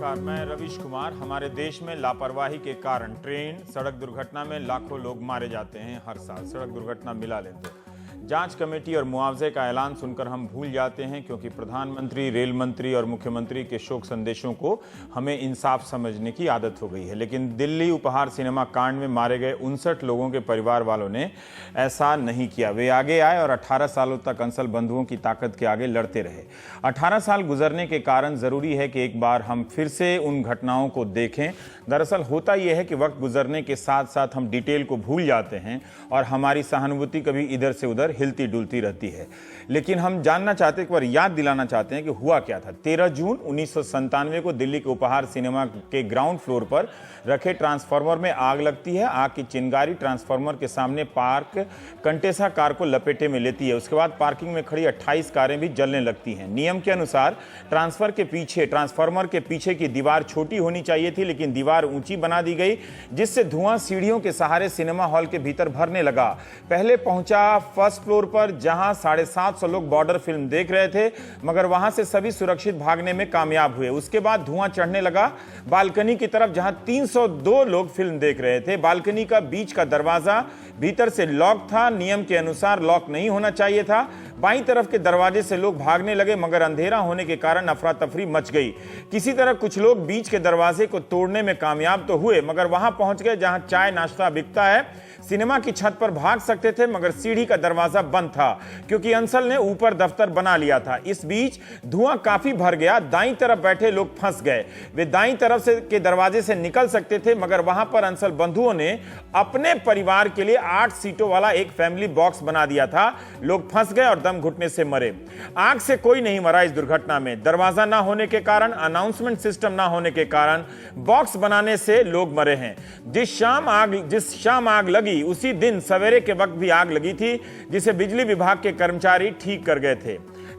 नमस्कार, मैं रवीश कुमार। हमारे देश में लापरवाही के कारण ट्रेन सड़क दुर्घटना में लाखों लोग मारे जाते हैं हर साल। सड़क दुर्घटना मिला लें तो जांच कमेटी और मुआवजे का ऐलान सुनकर हम भूल जाते हैं, क्योंकि प्रधानमंत्री, रेल मंत्री और मुख्यमंत्री के शोक संदेशों को हमें इंसाफ समझने की आदत हो गई है। लेकिन दिल्ली उपहार सिनेमा कांड में मारे गए 59 लोगों के परिवार वालों ने ऐसा नहीं किया। वे आगे आए और 18 सालों तक अंसल बंधुओं की ताकत के आगे लड़ते रहे। 18 साल गुजरने के कारण जरूरी है कि एक बार हम फिर से उन घटनाओं को देखें। दरअसल होता यह है कि वक्त गुजरने के साथ साथ हम डिटेल को भूल जाते हैं और हमारी सहानुभूति कभी इधर से उधर हिलती डुलती रहती है। लेकिन हम जानना चाहते हैं, एक बार याद दिलाना चाहते हैं कि हुआ क्या था। 13 जून 1997 को दिल्ली के उपहार सिनेमा के ग्राउंड फ्लोर पर रखे ट्रांसफार्मर में आग लगती है। आग की चिंगारी ट्रांसफार्मर के सामने पार्क कंटेसा कार को लपेटे में लेती है। उसके बाद पार्किंग में खड़ी 28 कारें भी जलने लगती हैं। नियम के अनुसार ट्रांसफार्मर के पीछे की दीवार छोटी होनी चाहिए थी, लेकिन दीवार ऊंची बना दी गई, जिससे धुआं सीढ़ियों के सहारे सिनेमा हॉल के भीतर भरने लगा। पहले पहुंचा फर्स्ट फ्लोर पर, जहां 750 लोग बॉर्डर फिल्म देख रहे थे, मगर वहां से सभी सुरक्षित भागने में कामयाब हुए। उसके बाद धुआं चढ़ने लगा बालकनी की तरफ, जहां 302 लोग फिल्म देख रहे थे। बालकनी का बीच का दरवाजा भीतर से लॉक था, नियम के अनुसार लॉक नहीं होना चाहिए था। बाईं तरफ के दरवाजे से लोग भागने लगे, मगर अंधेरा होने के कारण अफरा तफरी मच गई। किसी तरह कुछ लोग बीच के दरवाजे को तोड़ने में कामयाब तो हुए, मगर वहां पहुंच गए जहां चाय नाश्ता बिकता है। सिनेमा की छत पर भाग सकते थे, मगर सीढ़ी का दरवाजा बंद था, क्योंकि अंसल ने ऊपर दफ्तर बना लिया था। इस बीच धुआं काफी भर गया। दाईं तरफ बैठे लोग फंस गए। वे दाईं तरफ से के दरवाजे से निकल सकते थे, मगर वहां पर अंसल बंधुओं ने अपने परिवार के लिए 8 सीटों वाला एक फैमिली बॉक्स बना दिया था। लोग फंस गए और दम घुटने से मरे। आग से कोई नहीं मरा इस दुर्घटना में। दरवाजा ना होने के कारण, अनाउंसमेंट सिस्टम ना होने के कारण बॉक्स बनाने से लोग मरे हैं। जिस शाम आग लगी, उसी दिन सवेरे के वक्त भी आग लगी थी, जिसे बिजली विभाग के कर्मचारी ठीक कर गए थे।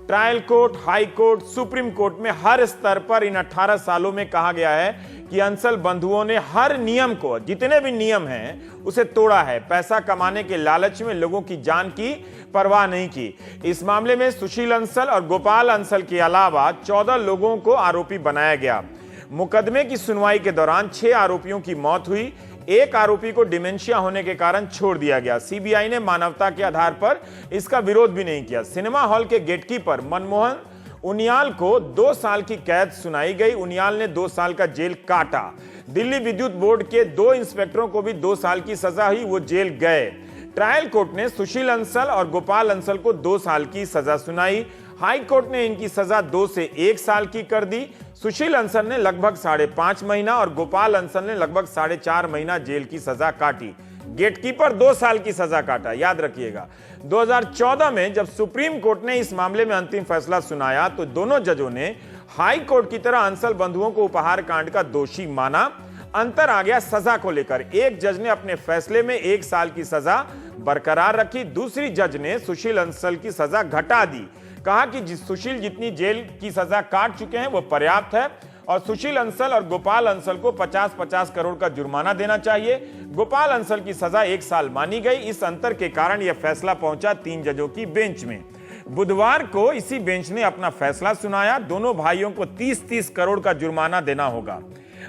Trial court, high court, supreme court में हर स्तर पर इन 18 सालों में कहा गया है कि अंसल बंधुओं ने हर नियम को, जितने भी नियम हैं, उसे तोड़ा है। पैसा कमाने के लालच में लोगों की जान की परवाह नहीं की। इस मामले में सुशील अंसल और गोपाल अंसल के अलावा 14 लोगों को आरोपी बनाया गया। मुकदमे की सुनवाई के दौरान 6 आरोपियों की मौत हुई। एक आरोपी को डिमेंशिया होने के कारण छोड़ दिया गया। सीबीआई ने मानवता के आधार पर इसका विरोध भी नहीं किया। सिनेमा हॉल के गेटकीपर मनमोहन उनियाल को 2 साल की कैद सुनाई गई। उनियाल ने 2 साल का जेल काटा। दिल्ली विद्युत बोर्ड के 2 इंस्पेक्टरों को भी 2 साल की सजा हुई, वो जेल गए। ट्रायल कोर्ट ने सुशील अंसल और गोपाल अंसल को 2 साल की सजा सुनाई। हाई कोर्ट ने इनकी सजा 2 से 1 साल की कर दी। सुशील अंसल ने लगभग 5.5 महीना और गोपाल अंसल ने लगभग 4.5 महीना जेल की सजा काटी। गेटकीपर 2 साल की सजा काटा, याद रखिएगा। 2014 में जब सुप्रीम कोर्ट ने इस मामले में अंतिम फैसला सुनाया, तो दोनों जजों ने हाई कोर्ट की तरह अंसल बंधुओं को उपहार कांड का दोषी माना। अंतर आ गया सजा को लेकर। एक जज ने अपने फैसले में 1 साल की सजा बरकरार रखी, दूसरी जज ने सुशील अंसल की सजा घटा दी। कहा कि सुशील जितनी जेल की सजा काट चुके हैं वो पर्याप्त है, और सुशील अंसल और गोपाल अंसल को 50-50 करोड़ का जुर्माना देना चाहिए। गोपाल अंसल की सजा 1 साल मानी गई। इस अंतर के कारण यह फैसला पहुंचा 3 जजों की बेंच में। बुधवार को इसी बेंच ने अपना फैसला सुनाया। दोनों भाइयों को 30-30 करोड़ का जुर्माना देना होगा।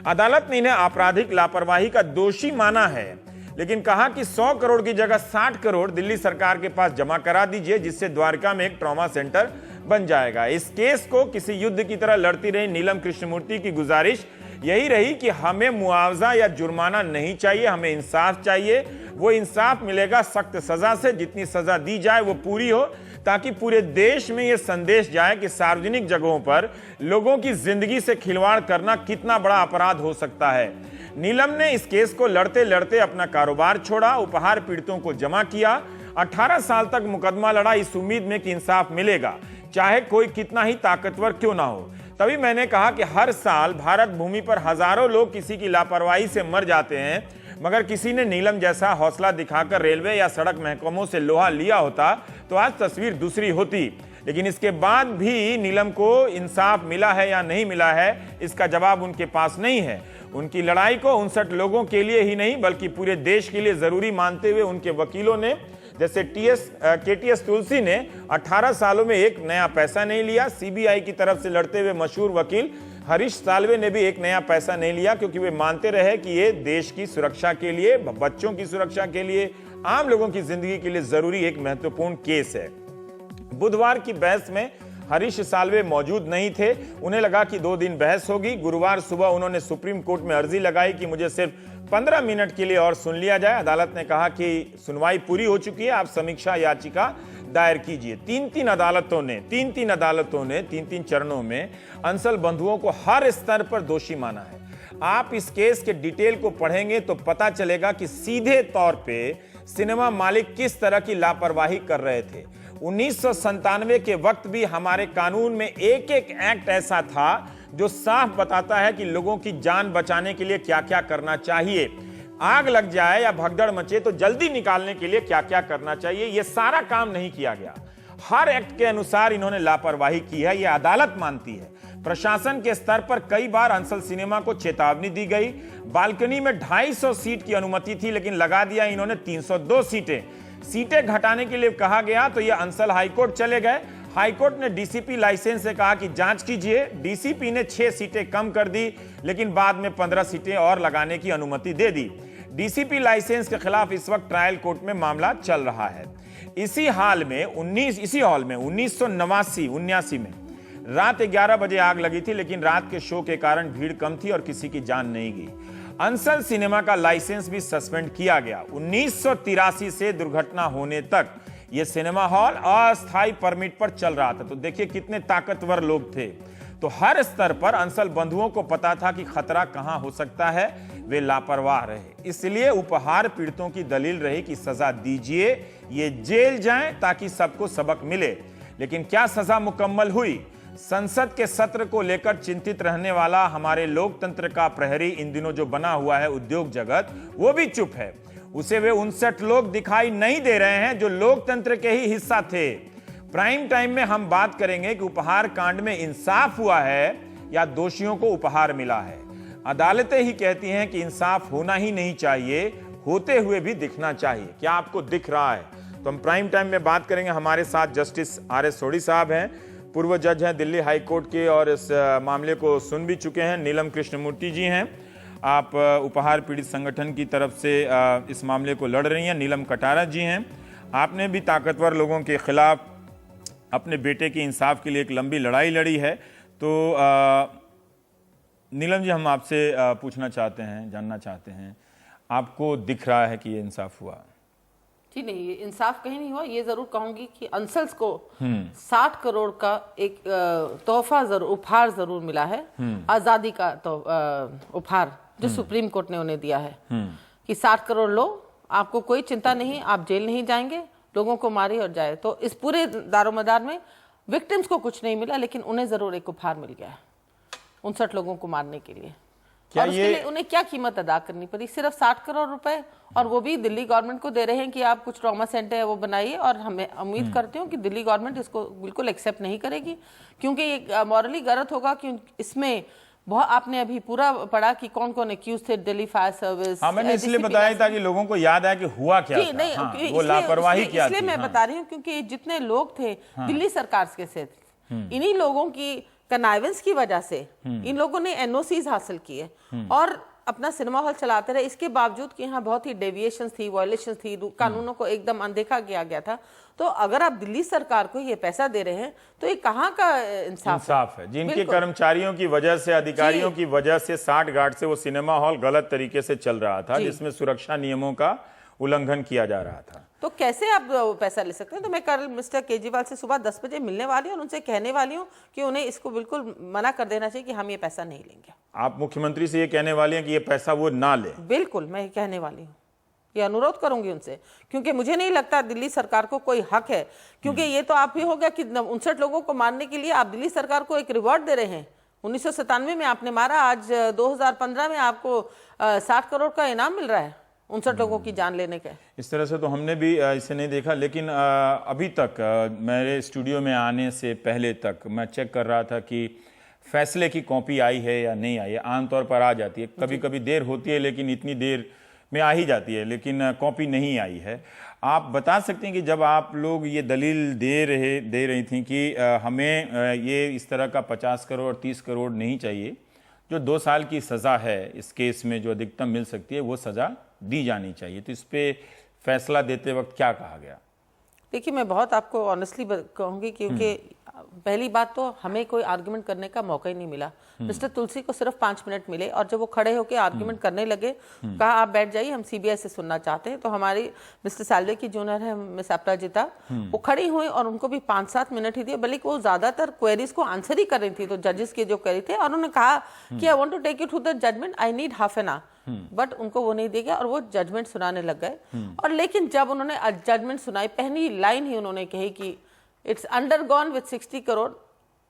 अदालत ने इन्हें आपराधिक लापरवाही का दोषी माना है, लेकिन कहा कि 100 करोड़ की जगह 60 करोड़ दिल्ली सरकार के पास जमा करा दीजिए, जिससे द्वारका में एक ट्रॉमा सेंटर बन जाएगा। इस केस को किसी युद्ध की तरह लड़ती रही नीलम कृष्णमूर्ति की गुजारिश यही रही कि हमें मुआवजा या जुर्माना नहीं चाहिए, हमें इंसाफ चाहिए। वो इंसाफ मिलेगा सख्त सजा से। जितनी सजा दी जाए वो पूरी हो, ताकि पूरे देश में यह संदेश जाए कि सार्वजनिक जगहों पर लोगों की जिंदगी से खिलवाड़ करना कितना बड़ा अपराध हो सकता है। नीलम ने इस केस को लड़ते लड़ते अपना कारोबार छोड़ा, उपहार पीड़ितों को जमा किया। 18 साल तक मुकदमा लड़ा, इस उम्मीद में कि इंसाफ मिलेगा, चाहे कोई कितना ही ताकतवर क्यों ना हो। तभी मैंने कहा कि हर साल भारत भूमि पर हजारों लोग किसी की लापरवाही से मर जाते हैं, मगर किसी ने नीलम जैसा हौसला दिखाकर रेलवे या सड़क महकमों से लोहा लिया होता तो आज तस्वीर दूसरी होती। लेकिन इसके बाद भी नीलम को इंसाफ मिला है या नहीं मिला है, इसका जवाब उनके पास नहीं है। उनकी लड़ाई को 59 लोगों के लिए ही नहीं, बल्कि पूरे देश के लिए जरूरी मानते हुए उनके वकीलों ने जैसे केटीएस तुलसी ने 18 सालों में एक नया पैसा नहीं लिया। सीबीआई की तरफ से लड़ते हुए मशहूर वकील हरीश साल्वे ने भी एक नया पैसा नहीं लिया, क्योंकि वे मानते रहे कि ये देश की सुरक्षा के लिए, बच्चों की सुरक्षा के लिए, आम लोगों की जिंदगी के लिए जरूरी एक महत्वपूर्ण केस है। बुधवार की बहस में हरीश साल्वे मौजूद नहीं थे। उन्हें लगा कि 2 दिन बहस होगी। गुरुवार सुबह उन्होंने सुप्रीम कोर्ट में अर्जी लगाई कि मुझे सिर्फ 15 मिनट के लिए और सुन लिया जाए। अदालत ने कहा कि सुनवाई पूरी हो चुकी है, आप समीक्षा याचिका दायर कीजिए। 3 अदालतों ने 3 चरणों में अंसल बंधुओं को हर स्तर पर दोषी माना है। आप इस केस के डिटेल को पढ़ेंगे तो पता चलेगा कि सीधे तौर पे सिनेमा मालिक किस तरह की लापरवाही कर रहे थे। 1997 के वक्त भी हमारे कानून में एक एक्ट ऐसा था जो साफ बताता है कि लोगों की जान बचाने के लिए क्या क्या करना चाहिए, आग लग जाए या भगदड़ मचे तो जल्दी निकालने के लिए क्या क्या करना चाहिए। यह सारा काम नहीं किया गया। हर एक्ट के अनुसार इन्होंने लापरवाही की है, यह अदालत मानती है। प्रशासन के स्तर पर कई बार अंसल सिनेमा को चेतावनी दी गई। बालकनी में 250 सीट की अनुमति थी, लेकिन लगा दिया इन्होंने 302 सीटें घटाने के लिए कहा गया तो यह अंसल हाईकोर्ट चले गए। हाईकोर्ट ने डीसीपी लाइसेंस से कहा कि जांच कीजिए। डीसीपी ने 6 सीटें कम कर दी, लेकिन बाद में 15 सीटें और लगाने की अनुमति दे दी। डीसीपी लाइसेंस के खिलाफ इस वक्त ट्रायल कोर्ट में मामला चल रहा है। इसी हॉल में 1979 में रात 11 बजे आग लगी थी, लेकिन रात के शो के कारण भीड़ कम थी और किसी की जान नहीं गई। अंसल सिनेमा का लाइसेंस भी सस्पेंड किया गया। 1983 से दुर्घटना होने तक यह सिनेमा हॉल अस्थायी परमिट पर चल रहा था। तो देखिए कितने ताकतवर लोग थे। तो हर स्तर पर अंसल बंधुओं को पता था कि खतरा कहां हो सकता है, वे लापरवाह रहे। इसलिए उपहार पीड़ितों की दलील रही कि सजा दीजिए, ये जेल जाएं ताकि सबको सबक मिले। लेकिन क्या सजा मुकम्मल हुई? संसद के सत्र को लेकर चिंतित रहने वाला हमारे लोकतंत्र का प्रहरी इन दिनों जो बना हुआ है उद्योग जगत, वो भी चुप है। उसे वे 59 लोग दिखाई नहीं दे रहे हैं जो लोकतंत्र के ही हिस्सा थे। प्राइम टाइम में हम बात करेंगे कि उपहार कांड में इंसाफ हुआ है या दोषियों को उपहार मिला है। अदालतें ही कहती हैं कि इंसाफ होना ही नहीं चाहिए, होते हुए भी दिखना चाहिए। क्या आपको दिख रहा है? तो हम प्राइम टाइम में बात करेंगे। हमारे साथ जस्टिस RS सोढ़ी साहब हैं, पूर्व जज हैं दिल्ली हाई कोर्ट के और इस मामले को सुन भी चुके हैं। नीलम कृष्णमूर्ति जी हैं, आप उपहार पीड़ित संगठन की तरफ से इस मामले को लड़ रही हैं। नीलम कटारा जी हैं, आपने भी ताकतवर लोगों के खिलाफ अपने बेटे के इंसाफ के लिए एक लंबी लड़ाई लड़ी है। तो नीलम जी, हम आपसे पूछना चाहते हैं, जानना चाहते हैं, आपको दिख रहा है कि ये इंसाफ हुआ? जी नहीं, ये इंसाफ कहीं नहीं हुआ। ये जरूर कहूंगी कि अंसल्स को 60 करोड़ का एक तोहफा जरूर, उपहार जरूर मिला है। आजादी का उपहार जो सुप्रीम कोर्ट ने उन्हें दिया है कि 60 करोड़ लो, आपको कोई चिंता नहीं, आप जेल नहीं जाएंगे, लोगों को मारिए और जाए। तो इस पूरे दारोमदार में विक्टिम्स को कुछ नहीं मिला, लेकिन उन्हें जरूर एक उपहार मिल गया है 59 लोगों को मारने के लिए। और उसके लिए उन्हें क्या कीमत अदा करनी पड़ी? सिर्फ 60 करोड़ रुपए, और वो भी दिल्ली गवर्नमेंट को दे रहे हैं कि आप कुछ ट्रॉमा सेंटर है वो बनाइए। और हमें उम्मीद करते हो कि दिल्ली गवर्नमेंट इसको बिल्कुल एक्सेप्ट नहीं करेगी, क्योंकि ये मॉरली गलत होगा। कि इसमें बहुत आपने अभी पूरा पढ़ा कि कौन कौन एक्यूज थे, दिल्ली फायर सर्विस। हाँ, मैंने इसलिए बताया ताकि लोगों को याद आए कि हुआ क्या था। नहीं, वो लापरवाही क्या थी। इसलिए मैं बता रही हूँ क्योंकि जितने लोग थे दिल्ली सरकार के साथ, इन्हीं लोगों की कनाइवेंस की वजह से इन लोगों ने NOCs हासिल किए और अपना सिनेमा हॉल चलाते रहे। इसके बावजूद कि यहाँ बहुत ही डेविएशंस थी, वायलेशंस थी, कानूनों को एकदम अनदेखा किया गया था। तो अगर आप दिल्ली सरकार को ये पैसा दे रहे हैं तो ये कहाँ का इंसाफ है? जिनके कर्मचारियों की वजह से, अधिकारियों की वजह से 60 गार्ड से वो सिनेमा हॉल गलत तरीके से चल रहा था, जिसमें सुरक्षा नियमों का उल्लंघन किया जा रहा था। तो कैसे आप पैसा ले सकते हैं? तो मैं कल मिस्टर केजरीवाल से सुबह 10 बजे मिलने वाली हूँ और उनसे कहने वाली हूँ कि उन्हें इसको बिल्कुल मना कर देना चाहिए कि हम ये पैसा नहीं लेंगे। आप मुख्यमंत्री से ये कहने वाले हैं कि ये पैसा वो ना ले? बिल्कुल, मैं कहने वाली हूँ, ये अनुरोध करूंगी उनसे, क्योंकि मुझे नहीं लगता दिल्ली सरकार को कोई हक है। क्योंकि ये तो आप ही हो गया कि 59 लोगों को मारने के लिए आप दिल्ली सरकार को एक रिवॉर्ड दे रहे हैं। 1997 में आपने मारा, आज 2015 में आपको 60 करोड़ का इनाम मिल रहा है 59 लोगों की जान लेने के। इस तरह से तो हमने भी इसे नहीं देखा, लेकिन अभी तक मेरे स्टूडियो में आने से पहले तक मैं चेक कर रहा था कि फैसले की कॉपी आई है या नहीं आई है। आमतौर पर आ जाती है, कभी कभी देर होती है, लेकिन इतनी देर में आ ही जाती है, लेकिन कॉपी नहीं आई है। आप बता सकते हैं कि जब आप लोग ये दलील दे रही थी कि हमें ये इस तरह का 50 करोड़ 30 करोड़ नहीं चाहिए, जो 2 साल की सज़ा है इस केस में जो अधिकतम मिल सकती है वो सज़ा दी जानी चाहिए, तो इस पे फैसला देते वक्त क्या कहा गया? देखिए, मैं बहुत आपको ऑनेस्टली कहूंगी, क्योंकि पहली बात तो हमें कोई आर्गुमेंट करने का मौका ही नहीं मिला। मिस्टर तुलसी को सिर्फ 5 मिनट मिले और जब वो खड़े होकर आर्गुमेंट करने लगे, कहा आप बैठ जाइए, हम सीबीआई से सुनना चाहते हैं। तो हमारी मिस्टर साल्वे की जूनियर है मिस अपराजिता, वो खड़ी हुई और उनको भी 5-7 मिनट ही दिए, बल्कि वो ज्यादातर क्वेरीज को आंसर ही कर रही थी, तो जजेस के जो क्वेरी थे, और उन्होंने कहा कि I want to take you to the judgment, I need half an hour, but उनको वो नहीं दिया गया और वो जजमेंट सुनाने लग गए। और लेकिन जब उन्होंने जजमेंट सुनाई, पहली लाइन ही उन्होंने कही कि इट्स अंडरगॉन विद 60 करोड़,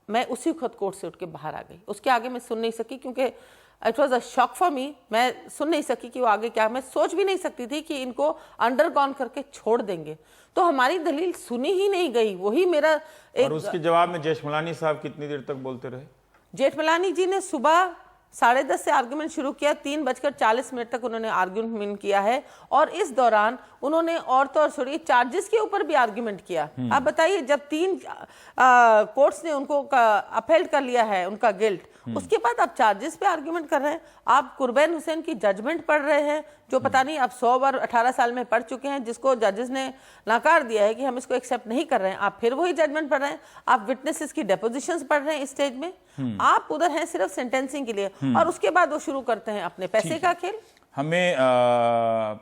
मैं उसी वक्त कोर्ट से उठ के बाहर आ गई। उसके आगे मैं सुन नहीं सकी, क्योंकि it was a shock for me. मैं सुन नहीं सकी कि वो आगे क्या, मैं सोच भी नहीं सकती थी कि इनको अंडरगॉन करके छोड़ देंगे। तो हमारी दलील सुनी ही नहीं गई, वही मेरा एक। और उसके जवाब में जेठमलानी साहब कितनी देर तक बोलते रहे? जेठमलानी जी ने सुबह 10:30 से आर्गुमेंट शुरू किया, 3:40 तक उन्होंने आर्गुमेंट किया है, और इस दौरान उन्होंने और तो और छोड़िए चार्जेस के ऊपर भी आर्गुमेंट किया। आप बताइए, जब 3 कोर्ट्स ने उनको अपहेल्ड कर लिया है उनका गिल्ट, उसके बाद आप चार्जेस पे आर्गुमेंट कर रहे हैं। आप कुर्बैन हुसैन की जजमेंट पढ़ रहे हैं, जो पता नहीं आप 100 बार 18 साल में पढ़ चुके हैं, जिसको जजेस ने नकार दिया है कि हम इसको एक्सेप्ट नहीं कर रहे हैं। आप फिर वही जजमेंट पढ़ रहे हैं, आप विटनेसेस की डेपोजिशंस पढ़ रहे हैं इस स्टेज में, आप उधर हैं सिर्फ सेंटेंसिंग के लिए, और उसके बाद वो शुरू करते हैं अपने पैसे का खेल। हमें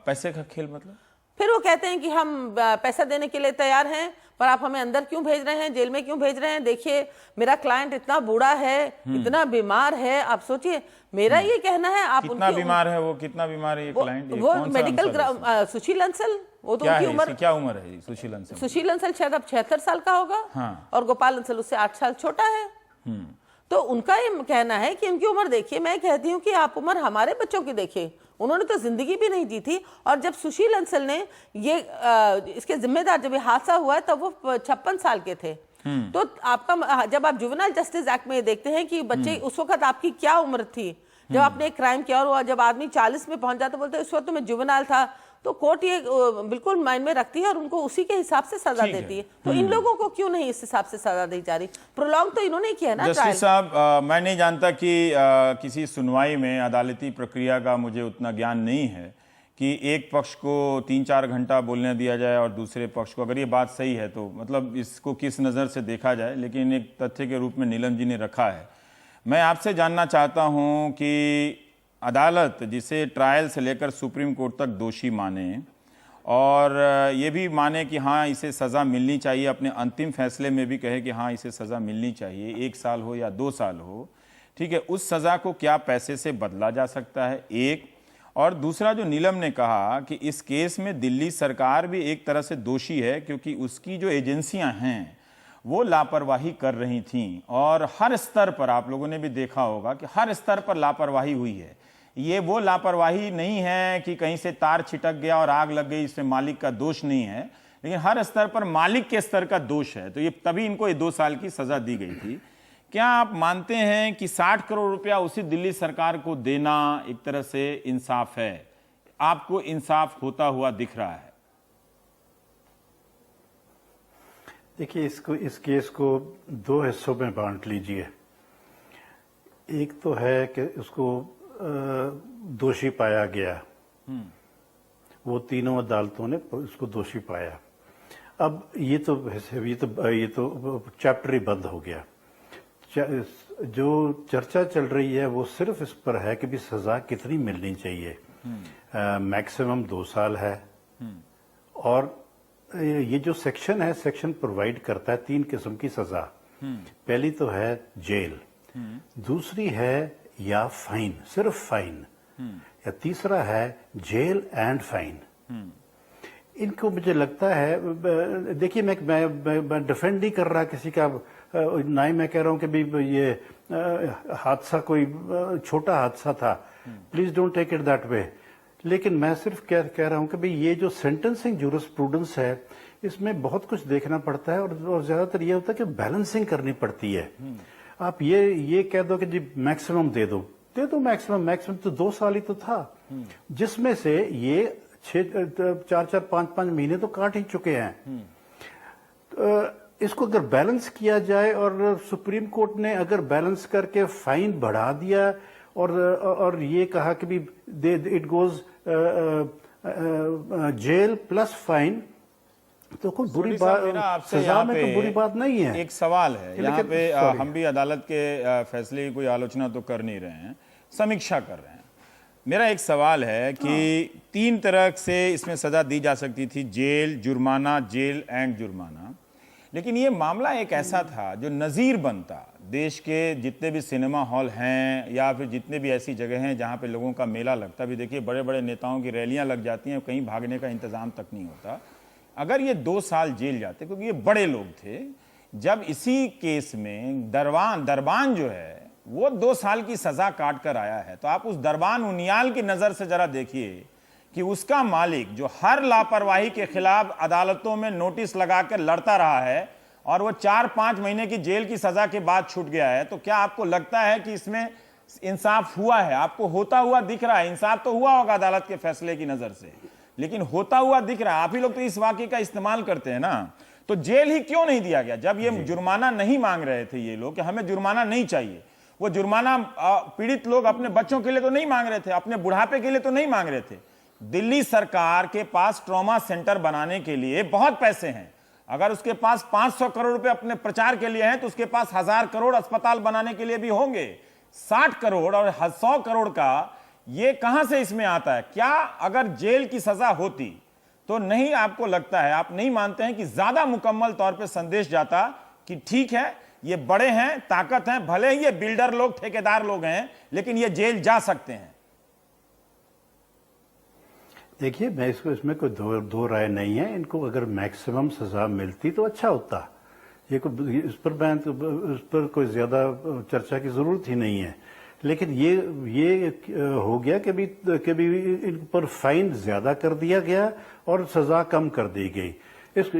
पैसे का खेल मतलब? फिर वो कहते हैं कि हम पैसा देने के लिए तैयार हैं, पर आप हमें अंदर क्यों भेज रहे हैं, जेल में क्यों भेज रहे हैं? देखिए, मेरा क्लाइंट इतना बूढ़ा है, इतना बीमार है, आप सोचिए। मेरा ये कहना है, आप कितना बीमार है वो, कितना बीमार है ये क्लाइंट? वो मेडिकल सुशील अंसल, वो तो उनकी उम्र, क्या उम्र है सुशील अंसल? सुशील अंसल शायद अब 76 साल का होगा। हाँ। और गोपाल अंसल उससे 8 साल छोटा है। तो उनका ये कहना है कि इनकी उम्र देखिए। मैं कहती हूँ कि आप उम्र हमारे बच्चों की देखिए, उन्होंने तो जिंदगी भी नहीं जी थी। और जब सुशील अंसल ने ये इसके जिम्मेदार, जब ये हादसा हुआ है, तब वो 56 साल के थे। तो आपका, जब आप जुवेनाइल जस्टिस एक्ट में देखते हैं कि बच्चे उस वक्त आपकी क्या उम्र थी जब आपने एक क्राइम किया, और जब आदमी 40 में पहुंच जाता, बोलते उस वक्त तो मैं जुवेनाइल था, तो कोर्ट ये बिल्कुल माइंड में रखती है और उनको उसी के हिसाब से सजा देती है। तो इन लोगों को क्यों नहीं इस हिसाब से सजा दी जा रही? प्रोलॉन्ग तो इन्होंने किया ना। जस्टिस साहब, मैं नहीं जानता कि किसी सुनवाई में अदालती प्रक्रिया का मुझे उतना ज्ञान नहीं है कि एक पक्ष को 3-4 घंटा बोलने दिया जाए और दूसरे पक्ष को, अगर ये बात सही है तो मतलब इसको किस नज़र से देखा जाए, लेकिन एक तथ्य के रूप में नीलम जी ने रखा है। मैं आपसे जानना चाहता हूं कि अदालत जिसे ट्रायल से लेकर सुप्रीम कोर्ट तक दोषी माने और ये भी माने कि हाँ इसे सज़ा मिलनी चाहिए, अपने अंतिम फैसले में भी कहे कि हाँ इसे सज़ा मिलनी चाहिए, 1 साल हो या 2 साल हो, ठीक है, उस सज़ा को क्या पैसे से बदला जा सकता है? एक। और दूसरा, जो नीलम ने कहा कि इस केस में दिल्ली सरकार भी एक तरह से दोषी है, क्योंकि उसकी जो एजेंसियां हैं वो लापरवाही कर रही थीं, और हर स्तर पर आप लोगों ने भी देखा होगा कि हर स्तर पर लापरवाही हुई है। ये वो लापरवाही नहीं है कि कहीं से तार छिटक गया और आग लग गई, इसमें मालिक का दोष नहीं है, लेकिन हर स्तर पर मालिक के स्तर का दोष है। तो ये तभी इनको ये 2 साल की सजा दी गई थी। क्या आप मानते हैं कि 60 करोड़ रुपया उसी दिल्ली सरकार को देना एक तरह से इंसाफ है? आपको इंसाफ होता हुआ दिख रहा है? देखिए, इस केस को 2 हिस्सों में बांट लीजिए। एक तो है कि उसको दोषी पाया गया, वो तीनों अदालतों ने उसको दोषी पाया। अब ये तो चैप्टर ही बंद हो गया। जो चर्चा चल रही है वो सिर्फ इस पर है कि भी सजा कितनी मिलनी चाहिए। मैक्सिमम 2 साल है, और ये जो सेक्शन है, सेक्शन प्रोवाइड करता है 3 किस्म की सजा। पहली तो है जेल, दूसरी है या फाइन, सिर्फ फाइन, या तीसरा है जेल एंड फाइन। इनको मुझे लगता है, देखिए मैं डिफेंड नहीं कर रहा किसी का, ना ही मैं कह रहा हूं कि भी ये हादसा कोई छोटा हादसा था, please don't take it that way. लेकिन मैं सिर्फ कह रहा हूं कि भाई ये जो सेंटेंसिंग जूरिस्प्रूडेंस है, इसमें बहुत कुछ देखना पड़ता है, और ज्यादातर ये होता है कि बैलेंसिंग करनी पड़ती है। आप ये कह दो कि जी मैक्सिमम दे दो मैक्सिमम तो 2 साल ही तो था, जिसमें से ये 4 5 महीने तो काट ही चुके हैं। इसको अगर बैलेंस किया जाए और सुप्रीम कोर्ट ने अगर बैलेंस करके फाइन बढ़ा दिया और ये कहा कि भी it goes jail plus fine, तो कोई बुरी बात, सजा में तो बुरी बात नहीं है। एक सवाल है यहाँ पे, हम भी अदालत के फैसले की कोई आलोचना तो कर नहीं रहे हैं, समीक्षा कर रहे हैं। मेरा एक सवाल है कि 3 तरह से इसमें सजा दी जा सकती थी, जेल, जुर्माना, जेल एंड जुर्माना। लेकिन ये मामला एक ऐसा था जो नज़ीर बनता, देश के जितने भी सिनेमा हॉल हैं या फिर जितने भी ऐसी जगह हैं जहाँ पे लोगों का मेला लगता, भी देखिए बड़े बड़े नेताओं की रैलियाँ लग जाती हैं, कहीं भागने का इंतज़ाम तक नहीं होता। अगर ये 2 साल जेल जाते, क्योंकि ये बड़े लोग थे, जब इसी केस में दरबान जो है वो 2 साल की सजा काट कर आया है, तो आप उस दरबान उनियाल की नज़र से जरा देखिए कि उसका मालिक जो हर लापरवाही के खिलाफ अदालतों में नोटिस लगाकर लड़ता रहा है और वो 4-5 महीने की जेल की सजा के बाद छूट गया है, तो क्या आपको लगता है कि इसमें इंसाफ हुआ है? आपको होता हुआ दिख रहा है? इंसाफ तो हुआ होगा अदालत के फैसले की नजर से, लेकिन होता हुआ दिख रहा है। आप ही लोग तो इस वाक्य का इस्तेमाल करते हैं ना, तो जेल ही क्यों नहीं दिया गया? जब ये जुर्माना नहीं मांग रहे थे ये लोग कि हमें जुर्माना नहीं चाहिए, वो जुर्माना पीड़ित लोग अपने बच्चों के लिए तो नहीं मांग रहे थे, अपने बुढ़ापे के लिए तो नहीं मांग रहे थे। दिल्ली सरकार के पास ट्रॉमा सेंटर बनाने के लिए बहुत पैसे हैं। अगर उसके पास 500 करोड़ रुपए अपने प्रचार के लिए हैं, तो उसके पास 1000 करोड़ अस्पताल बनाने के लिए भी होंगे। 60 करोड़ और 100 करोड़ का ये कहां से इसमें आता है? क्या अगर जेल की सजा होती तो नहीं, आपको लगता है, आप नहीं मानते हैं कि ज्यादा मुकम्मल तौर पे संदेश जाता कि ठीक है, ये बड़े हैं, ताकत हैं, भले ही ये बिल्डर लोग, ठेकेदार लोग हैं, लेकिन ये जेल जा सकते हैं? देखिए, मैं इसमें कोई दो राय नहीं है। इनको अगर मैक्सिमम सजा मिलती तो अच्छा होता। इस पर कोई ज्यादा चर्चा की जरूरत ही नहीं है। लेकिन ये हो गया कि भी इन पर फाइन ज्यादा कर दिया गया और सजा कम कर दी गई।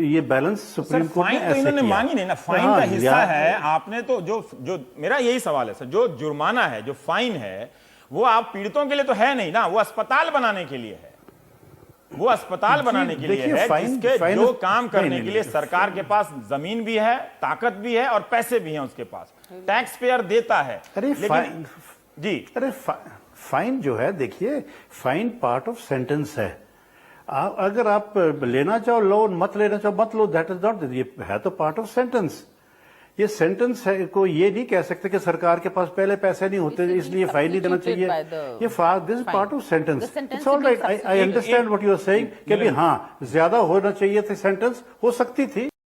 ये बैलेंस सुप्रीम कोर्ट ने ऐसे इन्होंने मांगी नहीं ना, फाइन का हिस्सा है। आपने तो जो मेरा यही सवाल है सर, जो जुर्माना है, जो फाइन है, वो आप पीड़ितों के लिए तो है नहीं ना, वो अस्पताल बनाने के लिए है। वो अस्पताल बनाने के लिए है, जिसके जो काम करने के लिए सरकार के पास जमीन भी है, ताकत भी है और पैसे भी हैं उसके पास, टैक्स पेयर देता है। अरे फाइन जो है, देखिए, फाइन पार्ट ऑफ सेंटेंस है। अगर आप लेना चाहो लो, मत लेना चाहो मत लो, दैट इज नॉट, ये है तो पार्ट ऑफ सेंटेंस। ये सेंटेंस है, को ये नहीं कह सकते कि सरकार के पास पहले पैसे नहीं होते इसलिए फाइन नहीं देना चाहिए। ये this is part of sentence. It's all right, I understand what you are saying कि भी हाँ, ज्यादा होना चाहिए थी, सेंटेंस हो सकती थी,